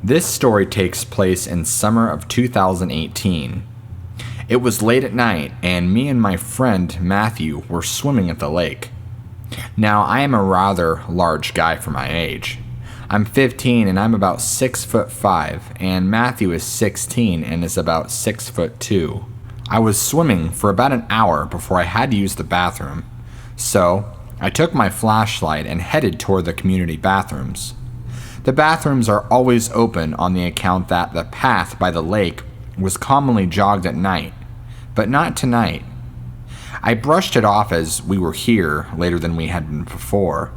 This story takes place in summer of 2018. It was late at night, and me and my friend Matthew were swimming at the lake. Now, I am a rather large guy for my age. I'm 15 and I'm about 6'5", and Matthew is 16 and is about 6'2". I was swimming for about an hour before I had to use the bathroom, so I took my flashlight and headed toward the community bathrooms. The bathrooms are always open on the account that the path by the lake was commonly jogged at night, but not tonight. I brushed it off as we were here later than we had been before.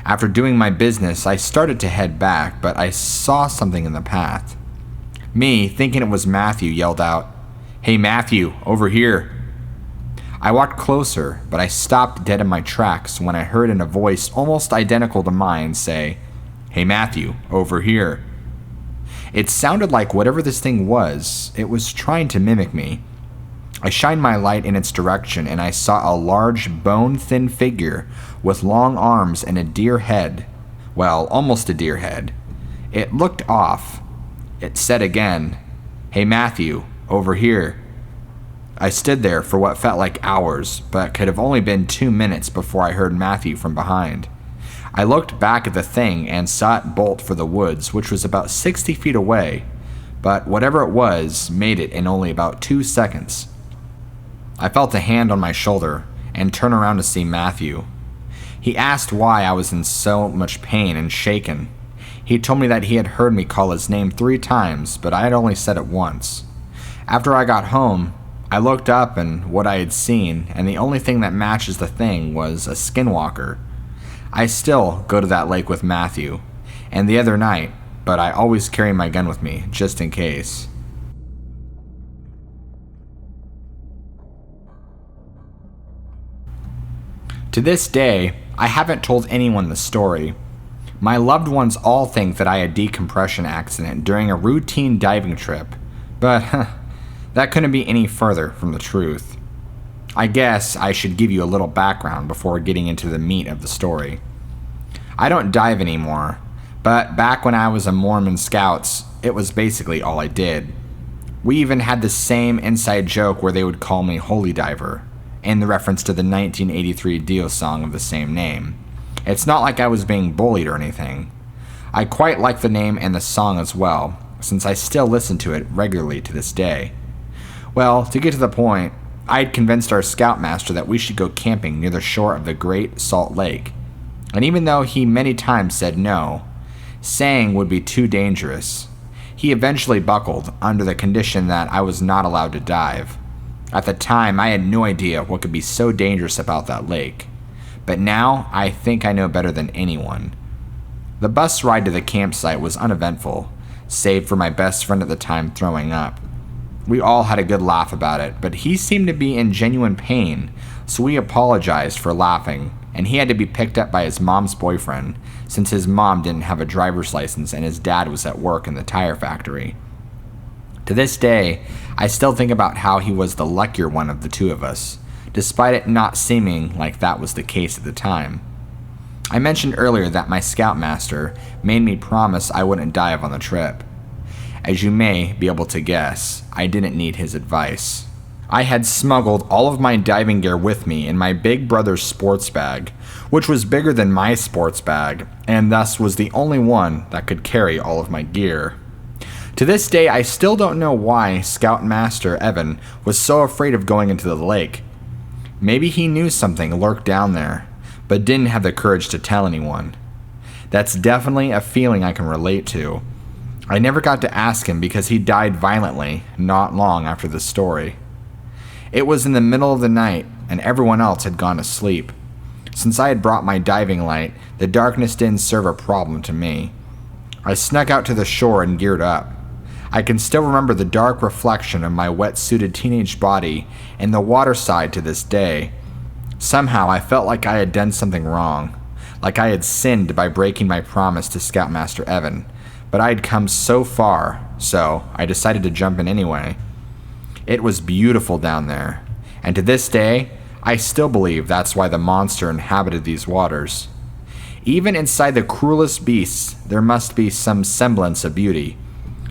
After doing my business, I started to head back, but I saw something in the path. Me, thinking it was Matthew, yelled out, "Hey Matthew, over here." I walked closer, but I stopped dead in my tracks when I heard in a voice almost identical to mine say, "Hey Matthew, over here." It sounded like whatever this thing was, it was trying to mimic me. I shined my light in its direction and I saw a large, bone-thin figure with long arms and a deer head. Well, almost a deer head. It looked off. It said again, "Hey Matthew, over here." I stood there for what felt like hours, but could have only been 2 minutes before I heard Matthew from behind. I looked back at the thing and saw it bolt for the woods, which was about 60 feet away, but whatever it was made it in only about 2 seconds. I felt a hand on my shoulder and turned around to see Matthew. He asked why I was in so much pain and shaken. He told me that he had heard me call his name 3 times, but I had only said it once. After I got home, I looked up and what I had seen, and the only thing that matches the thing was a skinwalker. I still go to that lake with Matthew, and the other night, but I always carry my gun with me, just in case. To this day, I haven't told anyone the story. My loved ones all think that I had a decompression accident during a routine diving trip, but that couldn't be any further from the truth. I guess I should give you a little background before getting into the meat of the story. I don't dive anymore, but back when I was a Mormon Scouts, it was basically all I did. We even had the same inside joke where they would call me Holy Diver, in the reference to the 1983 Dio song of the same name. It's not like I was being bullied or anything. I quite like the name and the song as well, since I still listen to it regularly to this day. Well, to get to the point, I had convinced our scoutmaster that we should go camping near the shore of the Great Salt Lake, and even though he many times said no, saying would be too dangerous, he eventually buckled under the condition that I was not allowed to dive. At the time, I had no idea what could be so dangerous about that lake, but now I think I know better than anyone. The bus ride to the campsite was uneventful, save for my best friend at the time throwing up. We all had a good laugh about it, but he seemed to be in genuine pain, so we apologized for laughing, and he had to be picked up by his mom's boyfriend, since his mom didn't have a driver's license and his dad was at work in the tire factory. To this day, I still think about how he was the luckier one of the two of us, despite it not seeming like that was the case at the time. I mentioned earlier that my scoutmaster made me promise I wouldn't dive on the trip. As you may be able to guess, I didn't need his advice. I had smuggled all of my diving gear with me in my big brother's sports bag, which was bigger than my sports bag, and thus was the only one that could carry all of my gear. To this day, I still don't know why Scoutmaster Evan was so afraid of going into the lake. Maybe he knew something lurked down there, but didn't have the courage to tell anyone. That's definitely a feeling I can relate to. I never got to ask him because he died violently not long after the story. It was in the middle of the night, and everyone else had gone to sleep. Since I had brought my diving light, the darkness didn't serve a problem to me. I snuck out to the shore and geared up. I can still remember the dark reflection of my wet-suited teenage body in the water side to this day. Somehow I felt like I had done something wrong, like I had sinned by breaking my promise to Scoutmaster Evan, but I had come so far, so I decided to jump in anyway. It was beautiful down there, and to this day, I still believe that's why the monster inhabited these waters. Even inside the cruelest beasts, there must be some semblance of beauty,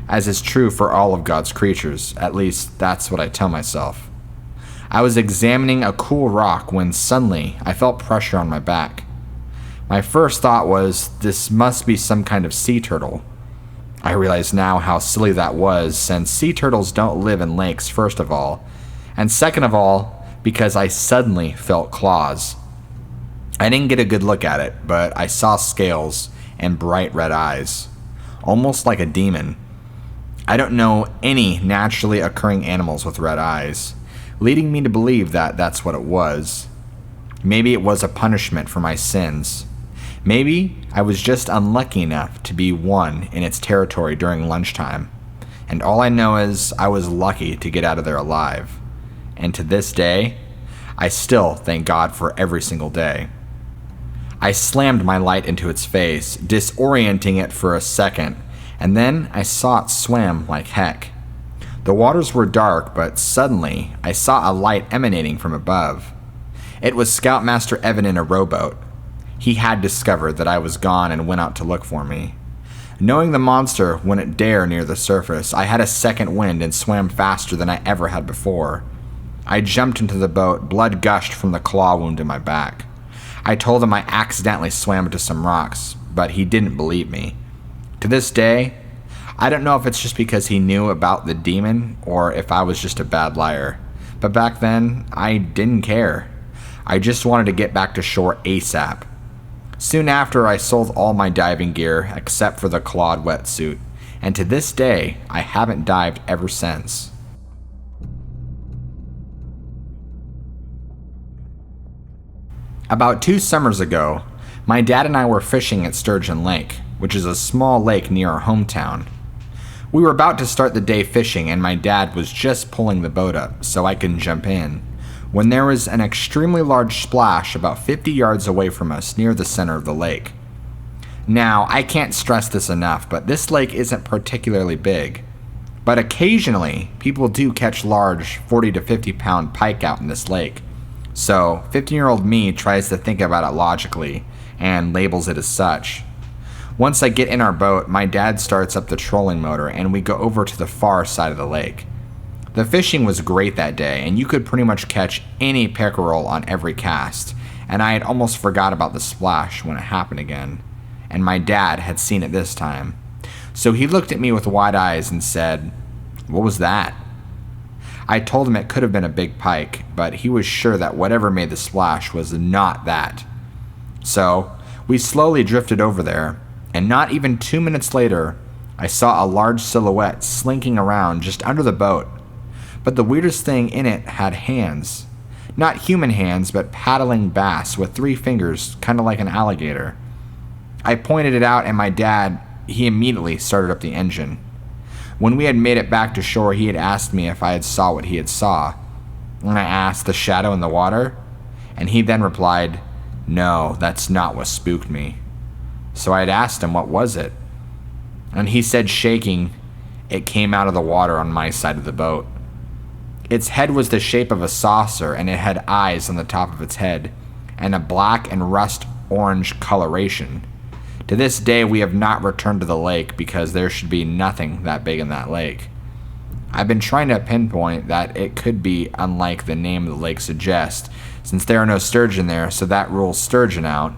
as is true for all of God's creatures. At least, that's what I tell myself. I was examining a cool rock when suddenly I felt pressure on my back. My first thought was, this must be some kind of sea turtle. I realize now how silly that was, since sea turtles don't live in lakes, first of all, and second of all, because I suddenly felt claws. I didn't get a good look at it, but I saw scales and bright red eyes, almost like a demon. I don't know any naturally occurring animals with red eyes, leading me to believe that that's what it was. Maybe it was a punishment for my sins. Maybe I was just unlucky enough to be one in its territory during lunchtime, and all I know is I was lucky to get out of there alive. And to this day, I still thank God for every single day. I slammed my light into its face, disorienting it for a second, and then I saw it swim like heck. The waters were dark, but suddenly I saw a light emanating from above. It was Scoutmaster Evan in a rowboat. He had discovered that I was gone and went out to look for me. Knowing the monster wouldn't dare near the surface, I had a second wind and swam faster than I ever had before. I jumped into the boat, blood gushed from the claw wound in my back. I told him I accidentally swam into some rocks, but he didn't believe me. To this day, I don't know if it's just because he knew about the demon or if I was just a bad liar. But back then, I didn't care. I just wanted to get back to shore ASAP. Soon after, I sold all my diving gear except for the clawed wetsuit, and to this day, I haven't dived ever since. About 2 summers ago, my dad and I were fishing at Sturgeon Lake, which is a small lake near our hometown. We were about to start the day fishing and my dad was just pulling the boat up so I could jump in, when there was an extremely large splash about 50 yards away from us near the center of the lake. Now, I can't stress this enough, but this lake isn't particularly big. But occasionally, people do catch large 40 to 50 pound pike out in this lake. So, 15-year-old me tries to think about it logically and labels it as such. Once I get in our boat, my dad starts up the trolling motor and we go over to the far side of the lake. The fishing was great that day and you could pretty much catch any pickerel on every cast, and I had almost forgot about the splash when it happened again, and my dad had seen it this time. So he looked at me with wide eyes and said, "What was that?" I told him it could have been a big pike, but he was sure that whatever made the splash was not that. So we slowly drifted over there, and not even 2 minutes later, I saw a large silhouette slinking around just under the boat. But the weirdest thing in it had hands. Not human hands, but paddling bass with 3 fingers, kind of like an alligator. I pointed it out and my dad, he immediately started up the engine. When we had made it back to shore, he had asked me if I had saw what he had saw. And I asked, "The shadow in the water?" And he then replied, "No, that's not what spooked me." So I had asked him, "What was it?" And he said, shaking, "It came out of the water on my side of the boat." Its head was the shape of a saucer, and it had eyes on the top of its head, and a black and rust orange coloration. To this day, we have not returned to the lake because there should be nothing that big in that lake. I've been trying to pinpoint that it could be unlike the name of the lake suggests, since there are no sturgeon there, so that rules sturgeon out.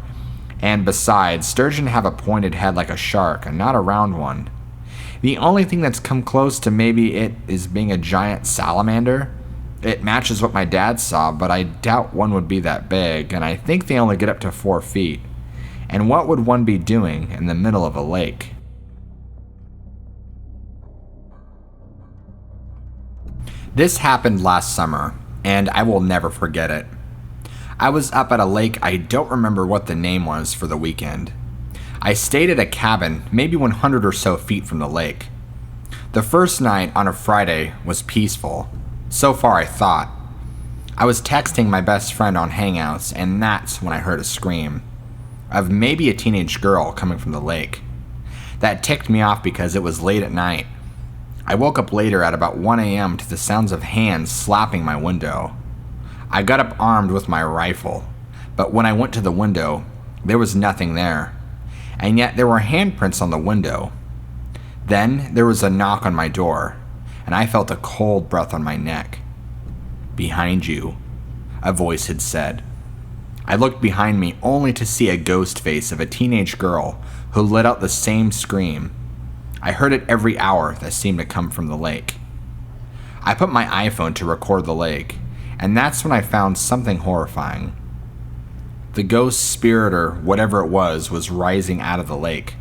And besides, sturgeon have a pointed head like a shark, and not a round one. The only thing that's come close to maybe it is being a giant salamander. It matches what my dad saw, but I doubt one would be that big, and I think they only get up to 4 feet. And what would one be doing in the middle of a lake? This happened last summer, and I will never forget it. I was up at a lake I don't remember what the name was for the weekend. I stayed at a cabin maybe 100 or so feet from the lake. The first night on a Friday was peaceful. So far I thought. I was texting my best friend on Hangouts, and that's when I heard a scream. Of maybe a teenage girl coming from the lake. That ticked me off because it was late at night. I woke up later at about 1 a.m. to the sounds of hands slapping my window. I got up armed with my rifle, but when I went to the window, There was nothing there, and yet there were handprints on the window. Then there was a knock on my door, and I felt a cold breath on my neck. "Behind you," a voice had said. I looked behind me only to see a ghost face of a teenage girl who let out the same scream. I heard it every hour that seemed to come from the lake. I put my iPhone to record the lake, and that's when I found something horrifying. The ghost spirit, or whatever it was rising out of the lake.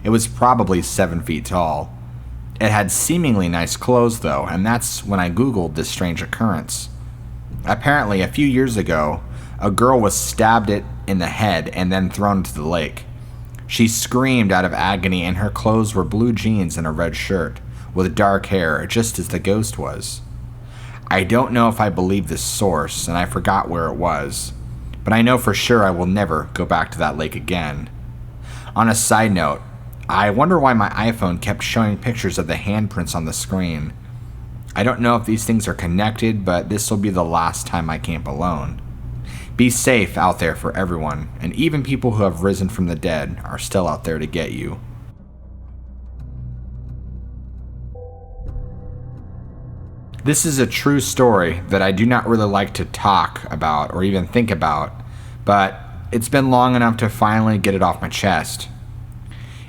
It was probably 7 feet tall. It had seemingly nice clothes though, and that's when I googled this strange occurrence. Apparently, a few years ago, a girl was stabbed in the head and then thrown into the lake. She screamed out of agony, and her clothes were blue jeans and a red shirt, with dark hair, just as the ghost was. I don't know if I believe this source, and I forgot where it was, but I know for sure I will never go back to that lake again. On a side note, I wonder why my iPhone kept showing pictures of the handprints on the screen. I don't know if these things are connected, but this will be the last time I camp alone. Be safe out there for everyone, and even people who have risen from the dead are still out there to get you. This is a true story that I do not really like to talk about or even think about, but it's been long enough to finally get it off my chest.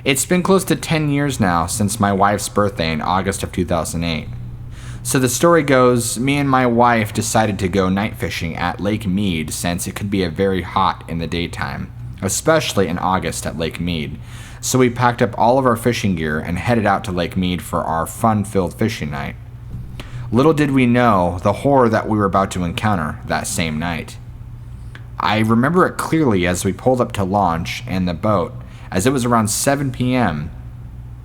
It's been close to 10 years now since my wife's birthday in August of 2008. So the story goes, me and my wife decided to go night fishing at Lake Mead since it could be very hot in the daytime, especially in August at Lake Mead. So we packed up all of our fishing gear and headed out to Lake Mead for our fun-filled fishing night. Little did we know the horror that we were about to encounter that same night. I remember it clearly as we pulled up to launch and the boat, as it was around 7 p.m.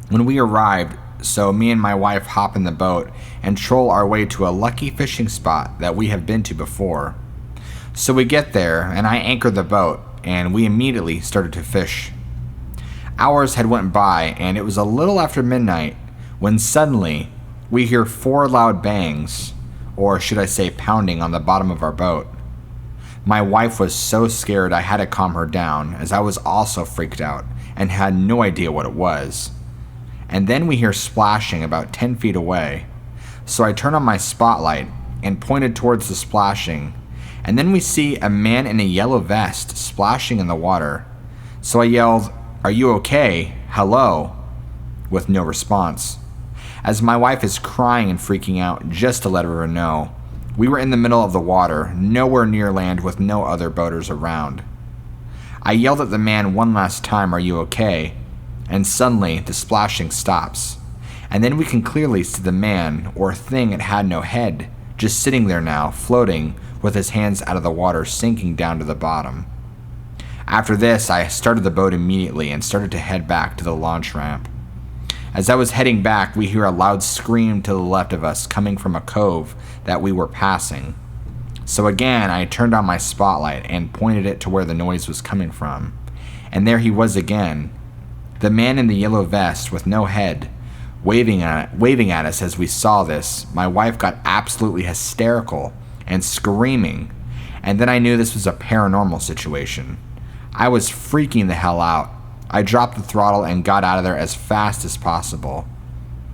when we arrived. So me and my wife hop in the boat and troll our way to a lucky fishing spot that we have been to before. So we get there and I anchor the boat and we immediately started to fish. Hours had went by and it was a little after midnight when suddenly we hear 4 loud bangs, or should I say pounding, on the bottom of our boat. My wife was so scared I had to calm her down, as I was also freaked out and had no idea what it was. And then we hear splashing about 10 feet away. So I turn on my spotlight and pointed towards the splashing, and then we see a man in a yellow vest splashing in the water. So I yelled, "Are you okay? Hello?" with no response, as my wife is crying and freaking out just to let her know. We were in the middle of the water, nowhere near land with no other boaters around. I yelled at the man one last time, "Are you okay?" And suddenly the splashing stops, and then we can clearly see the man, or thing that had no head, just sitting there now, floating with his hands out of the water, sinking down to the bottom. After this, I started the boat immediately and started to head back to the launch ramp. As I was heading back, we hear a loud scream to the left of us coming from a cove that we were passing. So again, I turned on my spotlight and pointed it to where the noise was coming from. And there he was again, the man in the yellow vest with no head, waving at us. As we saw this, my wife got absolutely hysterical and screaming, and then I knew this was a paranormal situation. I was freaking the hell out. I dropped the throttle and got out of there as fast as possible.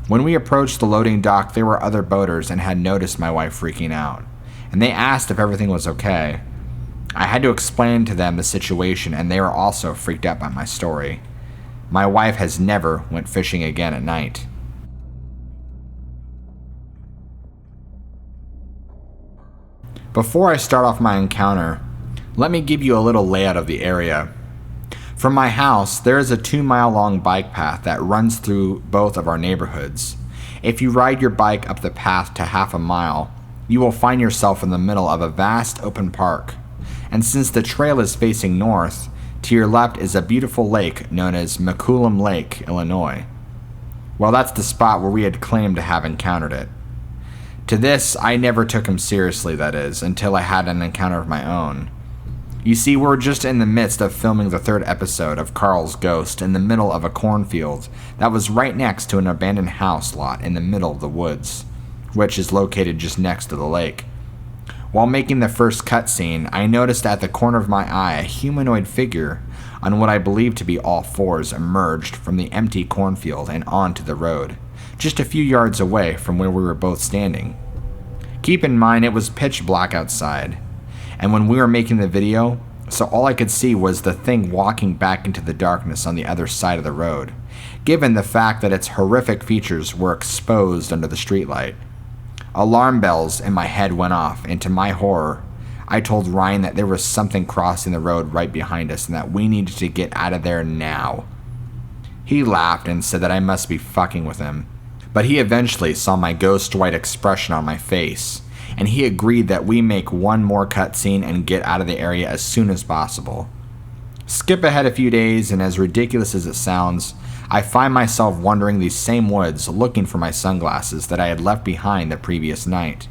When we approached the loading dock, there were other boaters and had noticed my wife freaking out, and they asked if everything was okay. I had to explain to them the situation, and they were also freaked out by my story. My wife has never went fishing again at night. Before I start off my encounter, let me give you a little layout of the area. From my house, there is a 2-mile long bike path that runs through both of our neighborhoods. If you ride your bike up the path to half a mile, you will find yourself in the middle of a vast open park. And since the trail is facing north, to your left is a beautiful lake known as McCullum Lake, Illinois. Well, that's the spot where we had claimed to have encountered it. To this, I never took him seriously, that is, until I had an encounter of my own. You see, we're just in the midst of filming the 3rd episode of Carl's Ghost in the middle of a cornfield that was right next to an abandoned house lot in the middle of the woods, which is located just next to the lake. While making the first cutscene, I noticed at the corner of my eye a humanoid figure on what I believed to be all fours, emerged from the empty cornfield and onto the road, just a few yards away from where we were both standing. Keep in mind it was pitch black outside, and when we were making the video, so all I could see was the thing walking back into the darkness on the other side of the road, given the fact that its horrific features were exposed under the streetlight. Alarm bells in my head went off, and to my horror, I told Ryan that there was something crossing the road right behind us and that we needed to get out of there now. He laughed and said that I must be fucking with him, but he eventually saw my ghost white expression on my face, and he agreed that we make one more cutscene and get out of the area as soon as possible. Skip ahead a few days, and as ridiculous as it sounds, I find myself wandering these same woods looking for my sunglasses that I had left behind the previous night.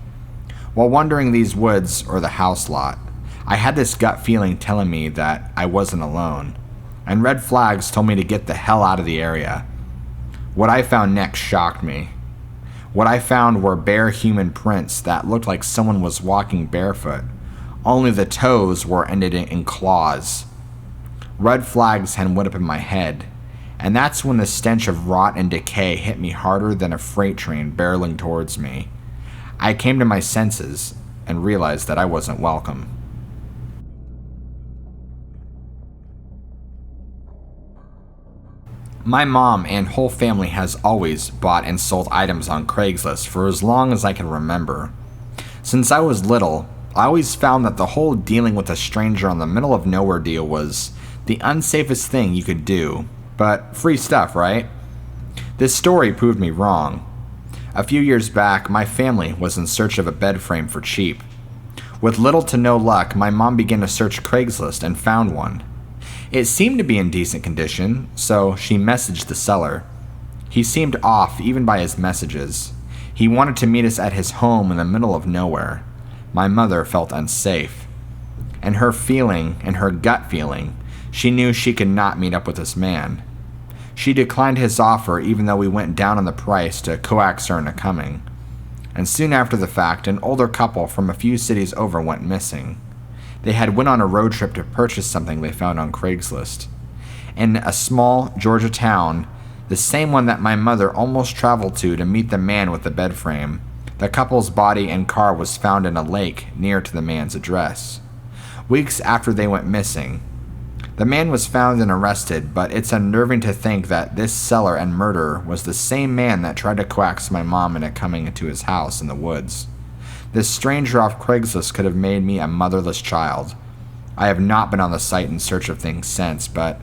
While wandering these woods or the house lot, I had this gut feeling telling me that I wasn't alone, and red flags told me to get the hell out of the area. What I found next shocked me. What I found were bare human prints that looked like someone was walking barefoot, only the toes were ended in claws. Red flags had went up in my head, and that's when the stench of rot and decay hit me harder than a freight train barreling towards me. I came to my senses and realized that I wasn't welcome. My mom and whole family has always bought and sold items on Craigslist for as long as I can remember. Since I was little, I always found that the whole dealing with a stranger on the middle of nowhere deal was the unsafest thing you could do, but free stuff, right? This story proved me wrong. A few years back, my family was in search of a bed frame for cheap. With little to no luck, my mom began to search Craigslist and found one. It seemed to be in decent condition, so she messaged the seller. He seemed off even by his messages. He wanted to meet us at his home in the middle of nowhere. My mother felt unsafe. And her gut feeling, she knew she could not meet up with this man. She declined his offer even though we went down on the price to coax her into coming. And soon after the fact, an older couple from a few cities over went missing. They had went on a road trip to purchase something they found on Craigslist. In a small Georgia town, the same one that my mother almost traveled to meet the man with the bed frame, the couple's body and car was found in a lake near to the man's address. Weeks after they went missing, the man was found and arrested, but it's unnerving to think that this seller and murderer was the same man that tried to coax my mom into coming into his house in the woods. This stranger off Craigslist could have made me a motherless child. I have not been on the site in search of things since, but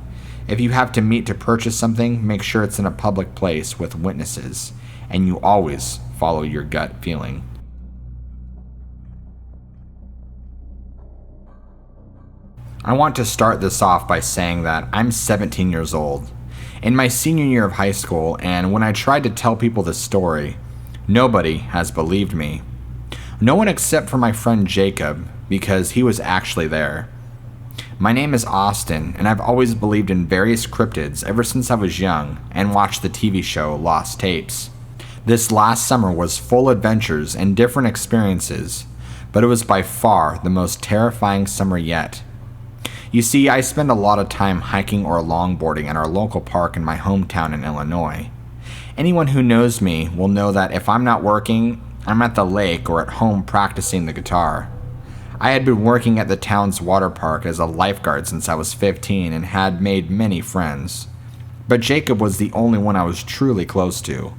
if you have to meet to purchase something, make sure it's in a public place with witnesses, and you always follow your gut feeling. I want to start this off by saying that I'm 17 years old, in my senior year of high school, and when I tried to tell people this story, nobody has believed me. No one except for my friend Jacob, because he was actually there. My name is Austin, and I've always believed in various cryptids ever since I was young and watched the TV show Lost Tapes. This last summer was full adventures and different experiences, but it was by far the most terrifying summer yet. You see, I spend a lot of time hiking or longboarding at our local park in my hometown in Illinois. Anyone who knows me will know that if I'm not working, I'm at the lake or at home practicing the guitar. I had been working at the town's water park as a lifeguard since I was 15 and had made many friends. But Jacob was the only one I was truly close to.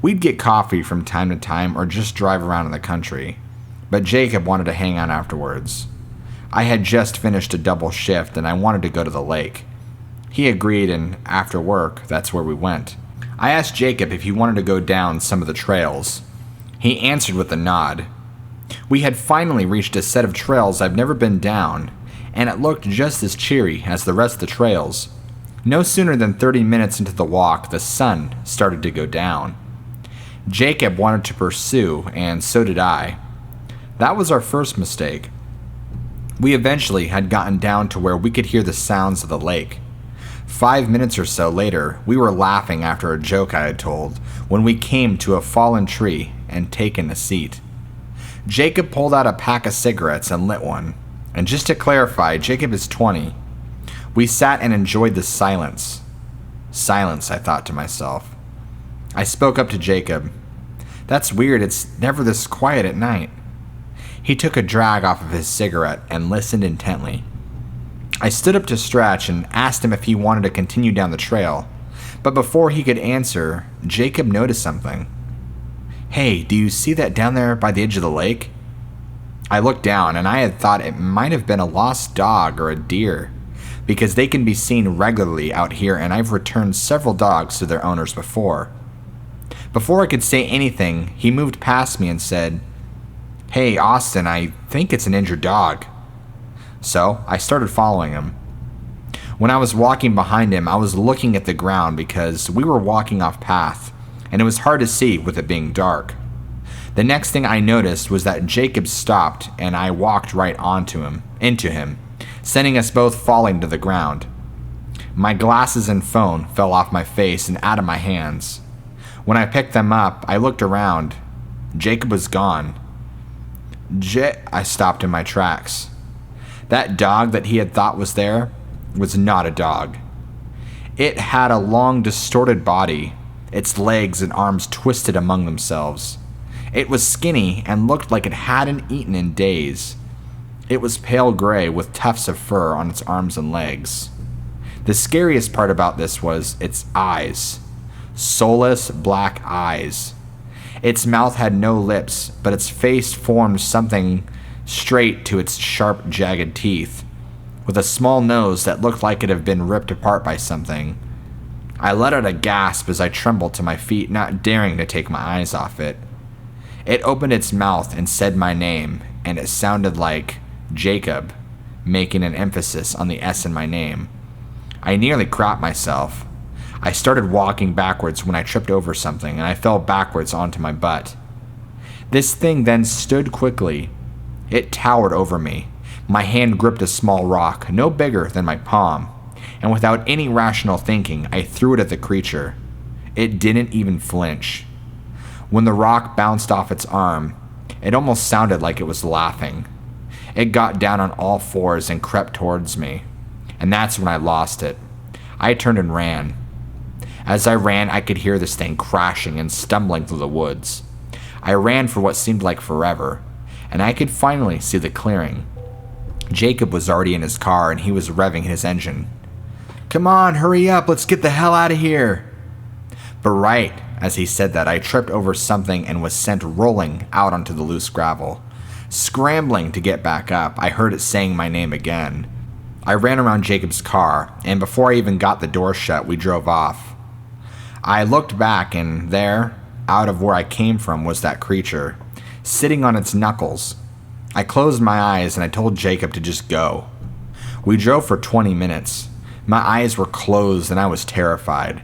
We'd get coffee from time to time or just drive around in the country. But Jacob wanted to hang out afterwards. I had just finished a double shift and I wanted to go to the lake. He agreed, and after work, that's where we went. I asked Jacob if he wanted to go down some of the trails. He answered with a nod. We had finally reached a set of trails I've never been down, and it looked just as cheery as the rest of the trails. No sooner than 30 minutes into the walk, the sun started to go down. Jacob wanted to pursue, and so did I. That was our first mistake. We eventually had gotten down to where we could hear the sounds of the lake. 5 minutes or so later, we were laughing after a joke I had told when we came to a fallen tree and taken a seat. Jacob pulled out a pack of cigarettes and lit one. And just to clarify, Jacob is 20. We sat and enjoyed the silence. Silence, I thought to myself. I spoke up to Jacob. That's weird, it's never this quiet at night. He took a drag off of his cigarette and listened intently. I stood up to stretch and asked him if he wanted to continue down the trail, but before he could answer, Jacob noticed something. Hey, do you see that down there by the edge of the lake? I looked down and I had thought it might have been a lost dog or a deer, because they can be seen regularly out here and I've returned several dogs to their owners before. Before I could say anything, he moved past me and said, Hey, Austin, I think it's an injured dog. So I started following him. When I was walking behind him, I was looking at the ground because we were walking off path, and it was hard to see with it being dark. The next thing I noticed was that Jacob stopped and I walked right into him, sending us both falling to the ground. My glasses and phone fell off my face and out of my hands. When I picked them up, I looked around. Jacob was gone. I stopped in my tracks. That dog that he had thought was there was not a dog. It had a long, distorted body, its legs and arms twisted among themselves. It was skinny and looked like it hadn't eaten in days. It was pale gray with tufts of fur on its arms and legs. The scariest part about this was its eyes. Soulless black eyes. Its mouth had no lips, but its face formed something straight to its sharp, jagged teeth, with a small nose that looked like it had been ripped apart by something. I let out a gasp as I trembled to my feet, not daring to take my eyes off it. It opened its mouth and said my name, and it sounded like Jacob, making an emphasis on the S in my name. I nearly crapped myself. I started walking backwards when I tripped over something, and I fell backwards onto my butt. This thing then stood quickly. It towered over me. My hand gripped a small rock, no bigger than my palm, and without any rational thinking, I threw it at the creature. It didn't even flinch. When the rock bounced off its arm, it almost sounded like it was laughing. It got down on all fours and crept towards me, and that's when I lost it. I turned and ran. As I ran, I could hear this thing crashing and stumbling through the woods. I ran for what seemed like forever, and I could finally see the clearing. Jacob was already in his car and he was revving his engine. Come on, hurry up, let's get the hell out of here. But right as he said that, I tripped over something and was sent rolling out onto the loose gravel. Scrambling to get back up, I heard it saying my name again. I ran around Jacob's car, and before I even got the door shut, we drove off. I looked back, and there, out of where I came from, was that creature, sitting on its knuckles. I closed my eyes and I told Jacob to just go. We drove for 20 minutes. My eyes were closed and I was terrified.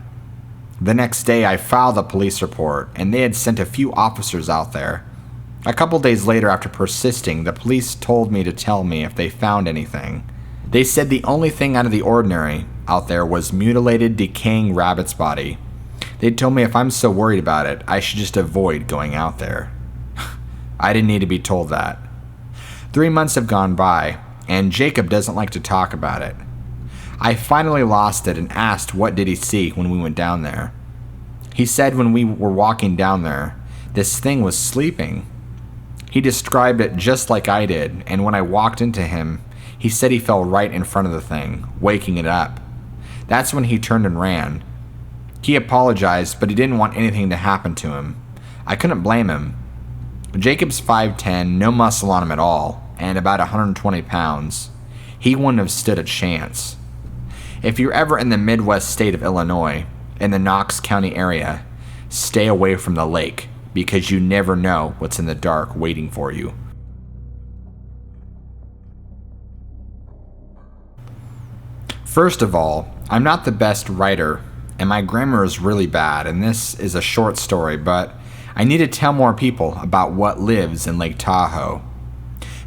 The next day I filed a police report and they had sent a few officers out there. A couple days later, after persisting, the police told me to tell me if they found anything. They said the only thing out of the ordinary out there was mutilated, decaying rabbit's body. They told me if I'm so worried about it, I should just avoid going out there. I didn't need to be told that. 3 months have gone by, and Jacob doesn't like to talk about it. I finally lost it and asked what did he see when we went down there. He said when we were walking down there, this thing was sleeping. He described it just like I did, and when I walked into him, he said he fell right in front of the thing, waking it up. That's when he turned and ran. He apologized, but he didn't want anything to happen to him. I couldn't blame him. Jacob's 5'10", no muscle on him at all, and about 120 pounds. He wouldn't have stood a chance. If you're ever in the Midwest state of Illinois, in the Knox County area, stay away from the lake, because you never know what's in the dark waiting for you. First of all, I'm not the best writer, and my grammar is really bad, and this is a short story, but I need to tell more people about what lives in Lake Tahoe.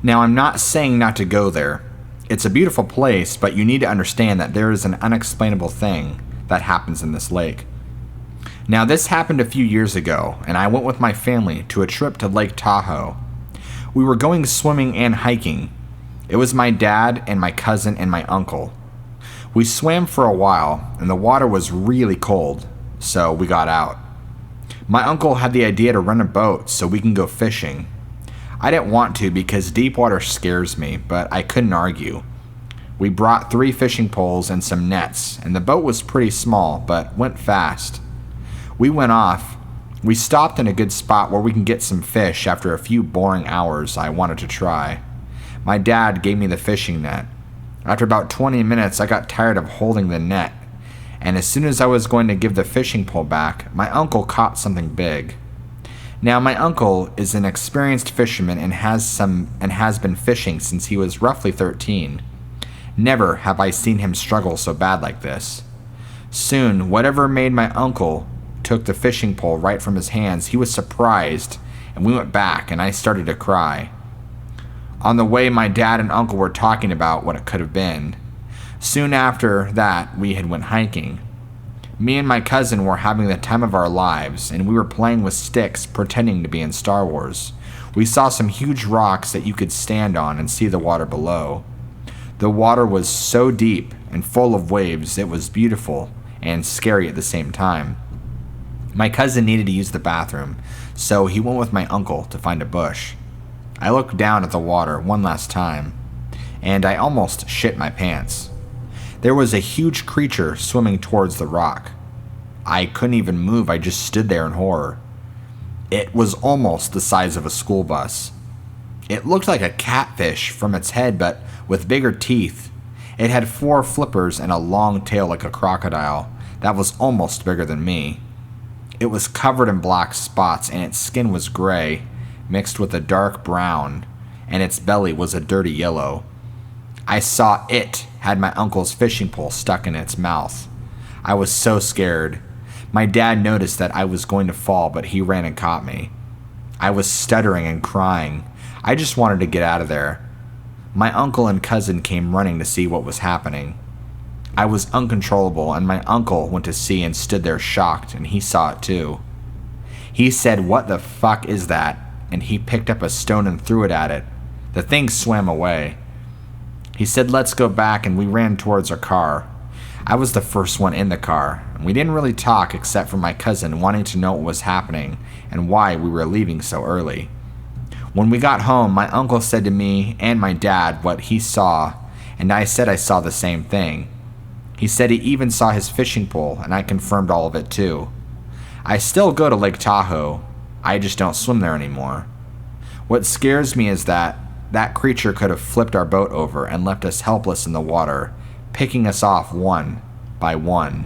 Now, I'm not saying not to go there. It's a beautiful place, but you need to understand that there is an unexplainable thing that happens in this lake. Now, this happened a few years ago, and I went with my family to a trip to Lake Tahoe. We were going swimming and hiking. It was my dad and my cousin and my uncle. We swam for a while, and the water was really cold, so we got out. My uncle had the idea to rent a boat so we can go fishing. I didn't want to because deep water scares me, but I couldn't argue. We brought 3 fishing poles and some nets, and the boat was pretty small, but went fast. We went off. We stopped in a good spot where we can get some fish after a few boring hours I wanted to try. My dad gave me the fishing net. After about 20 minutes, I got tired of holding the net, and as soon as I was going to give the fishing pole back, my uncle caught something big. Now, my uncle is an experienced fisherman and has been fishing since he was roughly 13. Never have I seen him struggle so bad like this. Soon, whatever made my uncle took the fishing pole right from his hands, he was surprised, and we went back, and I started to cry. On the way, my dad and uncle were talking about what it could have been. Soon after that, we had went hiking. Me and my cousin were having the time of our lives, and we were playing with sticks, pretending to be in Star Wars. We saw some huge rocks that you could stand on and see the water below. The water was so deep and full of waves, it was beautiful and scary at the same time. My cousin needed to use the bathroom, so he went with my uncle to find a bush. I looked down at the water one last time, and I almost shit my pants. There was a huge creature swimming towards the rock. I couldn't even move, I just stood there in horror. It was almost the size of a school bus. It looked like a catfish from its head, but with bigger teeth. It had 4 flippers and a long tail like a crocodile that was almost bigger than me. It was covered in black spots, and its skin was gray, mixed with a dark brown, and its belly was a dirty yellow. I saw it had my uncle's fishing pole stuck in its mouth. I was so scared. My dad noticed that I was going to fall, but he ran and caught me. I was stuttering and crying. I just wanted to get out of there. My uncle and cousin came running to see what was happening. I was uncontrollable, and my uncle went to see and stood there shocked, and he saw it too. He said, "What the fuck is that?" and he picked up a stone and threw it at it. The thing swam away. He said, "Let's go back," and we ran towards our car. I was the first one in the car, and we didn't really talk except for my cousin wanting to know what was happening and why we were leaving so early. When we got home, my uncle said to me and my dad what he saw, and I said I saw the same thing. He said he even saw his fishing pole, and I confirmed all of it too. I still go to Lake Tahoe, I just don't swim there anymore. What scares me is that creature could have flipped our boat over and left us helpless in the water, picking us off one by one.